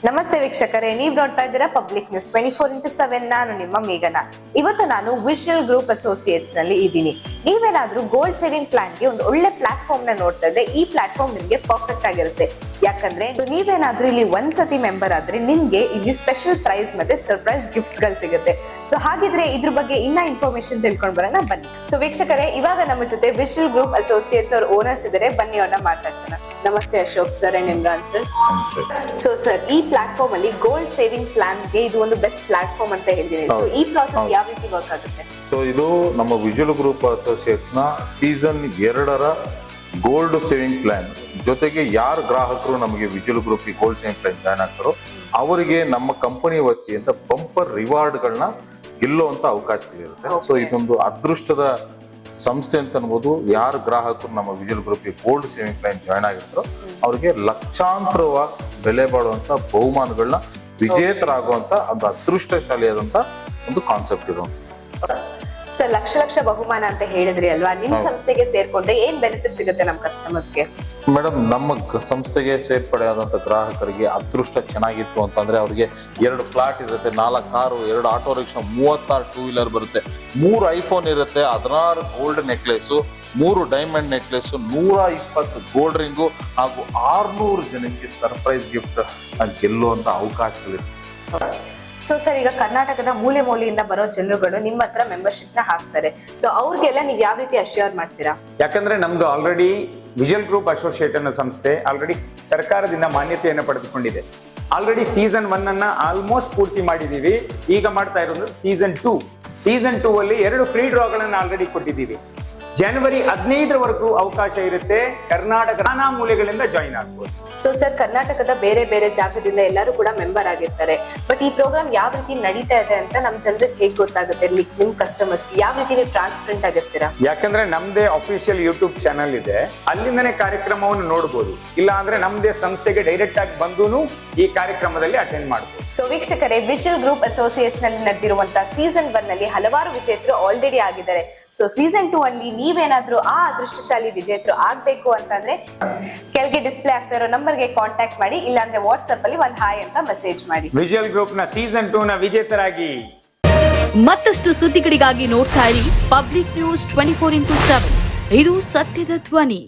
ನಮಸ್ತೆ ವೀಕ್ಷಕರೇ, ನೀವು ನೋಡ್ತಾ ಇದ್ದೀರಾ ಪಬ್ಲಿಕ್ ನ್ಯೂಸ್ 24x7. ನಾನು ನಿಮ್ಮ ಮೇಘನ. ಇವತ್ತು ನಾನು ವಿಶಲ್ ಗ್ರೂಪ್ ಅಸೋಸಿಯೇಟ್ಸ್ ನಲ್ಲಿ ಇದ್ದೀನಿ. ನೀವೇನಾದ್ರೂ ಗೋಲ್ಡ್ ಸೇವಿಂಗ್ ಪ್ಲಾನ್ ಗೆ ಒಂದು ಒಳ್ಳೆ ಪ್ಲಾಟ್ಫಾರ್ಮ್ ನ ನೋಡ್ತಾ ಇದ್ರೆ ಈ ಪ್ಲಾಟ್ಫಾರ್ಮ್ ನಿಮ್ಗೆ ಪರ್ಫೆಕ್ಟ್ ಆಗಿರುತ್ತೆ. ಯಾಕಂದ್ರೆ ನೀವೇನಾದ್ರೂ ಇಲ್ಲಿ ಒಂದ್ಸತಿ ಮೆಂಬರ್ ಆದ್ರೆ ನಿಮ್ಗೆ ಇಲ್ಲಿ ಸ್ಪೆಷಲ್ ಪ್ರೈಸ್ ಮತ್ತೆ ಸರ್ಪ್ರೈಸ್ ಗಿಫ್ಟ್ಸ್ ಗಳು ಸಿಗುತ್ತೆ. ಸೊ ಹಾಗಿದ್ರೆ ಇದ್ರ ಬಗ್ಗೆ ಇನ್ನ ಇನ್ಫಾರ್ಮೇಶನ್ ತಿಳ್ಕೊಂಡ್ ಬರೋಣ ಬನ್ನಿ. ಸೊ ವೀಕ್ಷಕರೇ, ಇವಾಗ ನಮ್ಮ ಜೊತೆ ವಿಶಲ್ ಗ್ರೂಪ್ ಅಸೋಸಿಯೇಟ್ಸ್ ಅವ್ರ ಓನರ್ಸ್ ಇದ್ದಾರೆ. ಬನ್ನಿ ಅವ್ರನ್ನ ಮಾತಾಡ್ಸೋಣ. ನಮಸ್ತೆ Ashok sir and Imran sir. So sir, ಈ ಪ್ಲಾಟ್ಫಾರ್ಮ್ ಅಲ್ಲಿ ಗೋಲ್ಡ್ ಸೇವಿಂಗ್ ಪ್ಲಾನ್ ಗೆ ಇದು ಒಂದು ಬೆಸ್ಟ್ ಪ್ಲಾಟ್ಫಾರ್ಮ್ ಅಂತ ಹೇಳಿದೀನಿ. ಸೊ ಈ ಪ್ರಾಸೆಸ್ ಯಾವ ರೀತಿ ವರ್ಕ್ ಆಗುತ್ತೆ? ಸೊ ಇದು ನಮ್ಮ ವಿಜುವಲ್ ಗ್ರೂಪ್ ಅಸೋಸಿಯೇಟ್ಸ್ ನ ಸೀಸನ್ 2ರ ಗೋಲ್ಡ್ ಸೇವಿಂಗ್ ಪ್ಲಾನ್ ಜೊತೆಗೆ ಯಾರು ಗ್ರಾಹಕರು ನಮಗೆ Visual Group gold saving plan join ಆಗ್ತಾರೋ ಅವರಿಗೆ ನಮ್ಮ ಕಂಪನಿ ವತಿಯಿಂದ ಬಂಪರ್ ರಿವಾರ್ಡ್ ಗಳನ್ನ ಗೆಲ್ಲುವಂತ ಅವಕಾಶಗಳಿರುತ್ತೆ. ಸೊ ಇದೊಂದು ಅದೃಷ್ಟದ ಸಂಸ್ಥೆ ಅಂತ ಅನ್ಬೋದು. ಯಾರು ಗ್ರಾಹಕರು ನಮ್ಮ Visual Group gold saving plan join ಆಗಿರ್ತಾರೋ ಅವರಿಗೆ ಲಕ್ಷಾಂತರ ಬೆಲೆ ಬಾಳುವಂತ ಬಹುಮಾನಗಳನ್ನ ವಿಜೇತರಾಗುವಂತ ಒಂದು ಅದೃಷ್ಟಶಾಲಿಯಾದಂತ ಒಂದು ಕಾನ್ಸೆಪ್ಟ್ ಇದು. ಸರ್, ಲಕ್ಷ ಲಕ್ಷ ಬಹುಮಾನ ಅಂತ ಹೇಳಿದ್ರಿ ಅಲ್ವಾ? ನಿಮ್ ಸಂಸ್ಥೆಗೆ ಸೇರ್ಕೊಂಡ್ರೆ ಏನ್ ಬೆನಿಫಿಟ್ ಸಿಗುತ್ತೆ ನಮ್ ಕಸ್ಟಮರ್ಸ್ಗೆ? ಮೇಡಮ್, ನಮ್ಮ ಸಂಸ್ಥೆಗೆ ಸೇರ್ಪಡೆ ಆದಂತ ಗ್ರಾಹಕರಿಗೆ ಅದೃಷ್ಟ ಚೆನ್ನಾಗಿತ್ತು ಅಂತಂದ್ರೆ ಅವ್ರಿಗೆ 2 ಫ್ಲಾಟ್ ಇರುತ್ತೆ, 4 car, 2 auto rickshaw, 36 two wheeler ಬರುತ್ತೆ, 3 ಐಫೋನ್ ಇರುತ್ತೆ, 16 gold necklace, 3 diamond necklace, 120 gold ring ಹಾಗೂ 600 ಜನಕ್ಕೆ ಸರ್ಪ್ರೈಸ್ ಗಿಫ್ಟ್ ಗೆಲ್ಲುವಂತ ಅವಕಾಶಗಳಿರುತ್ತೆ. ಸೊ ಸರ್, ಈಗ ಕರ್ನಾಟಕದ ಮೂಲೆ ಮೂಲೆಯಿಂದ ಬರೋ ಜನರುಗಳು ನಿಮ್ಮ ಹತ್ರ ಮೆಂಬರ್ಶಿಪ್ ನ ಹಾಕ್ತಾರೆ. ಸೊ ಅವ್ರಿಗೆಲ್ಲ ನೀವು ಯಾವ ರೀತಿ ಅಶ್ಯೂರ್ ಮಾಡ್ತೀರಾ? ಯಾಕಂದ್ರೆ ನಮ್ದು ಆಲ್ರೆಡಿ ವಿಜುವಲ್ ಗ್ರೂಪ್ ಅಸೋಸಿಯೇಟ್ ಅನ್ನೋ ಸಂಸ್ಥೆ ಆಲ್ರೆಡಿ ಸರ್ಕಾರದಿಂದ ಮಾನ್ಯತೆಯನ್ನು ಪಡೆದುಕೊಂಡಿದೆ. ಆಲ್ರೆಡಿ ಸೀಸನ್ 1 ಅನ್ನ ಆಲ್ಮೋಸ್ಟ್ ಪೂರ್ತಿ ಮಾಡಿದೀವಿ. ಈಗ ಮಾಡ್ತಾ ಇರೋದು ಸೀಸನ್ 2. ಸೀಸನ್ 2 ಅಲ್ಲಿ 2 ಫ್ರೀ ಡ್ರಾಗಳನ್ನ ಆಲ್ರೆಡಿ ಕೊಟ್ಟಿದ್ದೀವಿ. ಜನವರಿ 15ರವರೆಗೂ ಅವಕಾಶ ಇರುತ್ತೆ. ಕರ್ನಾಟಕ ನಾನಾ ಮೂಲೆಗಳಿಂದ ಜಾಯಿನ್ ಆಗ್ಬೋದು. ಸೊ ಸರ್, ಕರ್ನಾಟಕದ ಬೇರೆ ಬೇರೆ ಜಾಗದಿಂದ ಎಲ್ಲರೂ ಕೂಡ ಮೆಂಬರ್ ಆಗಿರ್ತಾರೆ. ಬಟ್ ಈ ಪ್ರೋಗ್ರಾಮ್ ಯಾವ ರೀತಿ ನಡೀತಾ ಇದೆ ಅಂತ ನಮ್ ಜನರಿಗೆ ಹೇಗೆ ಗೊತ್ತಾಗುತ್ತೆ? ನಿಮ್ ಕಸ್ಟಮರ್ಸ್ ಯಾವ ರೀತಿ ನೀವು ಟ್ರಾನ್ಸ್ಪರೆಂಟ್ ಆಗಿರ್ತೀರಾ? ಯಾಕಂದ್ರೆ ನಮ್ದೇ ಅಫಿಷಿಯಲ್ ಯೂಟ್ಯೂಬ್ ಚಾನಲ್ ಇದೆ, ಅಲ್ಲಿಂದನೇ ಕಾರ್ಯಕ್ರಮವನ್ನು ನೋಡಬಹುದು. ಇಲ್ಲ ಅಂದ್ರೆ ನಮ್ದೇ ಸಂಸ್ಥೆಗೆ ಡೈರೆಕ್ಟ್ ಆಗಿ ಬಂದು ಈ ಕಾರ್ಯಕ್ರಮದಲ್ಲಿ ಅಟೆಂಡ್ ಮಾಡಬಹುದು. ಸೊ ವೀಕ್ಷಕರೇ, ವಿಶಲ್ ಗ್ರೂಪ್ ಅಸೋಸಿಯೇಟ್ಸ್ ನಲ್ಲಿ ನಡೆದಿರುವಂತಹ ಸೀಸನ್ 1 ನಲ್ಲಿ ಹಲವಾರು ವಿಜೇತರು ಆಲ್ರೆಡಿ ಆಗಿದ್ದಾರೆ. ಸೊ ಸೀಸನ್ 2 ಅಲ್ಲಿ ನೀವೇನಾದ್ರೂ ಆ ಅದೃಷ್ಟಶಾಲಿ ವಿಜೇತರು ಆಗ್ಬೇಕು ಅಂತಂದ್ರೆ ಕೆಳಗೆ ಡಿಸ್ಪ್ಲೇ ಆಗ್ತಾ ಇರೋ ನಂಬರ್ಗೆ ಕಾಂಟ್ಯಾಕ್ಟ್ ಮಾಡಿ, ಇಲ್ಲಾಂದ್ರೆ ವಾಟ್ಸ್ಆಪ್ ಅಲ್ಲಿ ಒಂದು ಹಾಯ್ ಅಂತ ಮೆಸೇಜ್ ಮಾಡಿ. ವಿಜುವಲ್ ಗ್ರೂಪ್ ನ ಸೀಸನ್ 2 ನ ವಿಜೇತರಾಗಿ. ಮತ್ತಷ್ಟು ಸುದ್ದಿಗಳಿಗಾಗಿ ನೋಡ್ತಾ ಇರಿ ಪಬ್ಲಿಕ್ ನ್ಯೂಸ್ 24x7. ಇದು ಸತ್ಯದ ಧ್ವನಿ.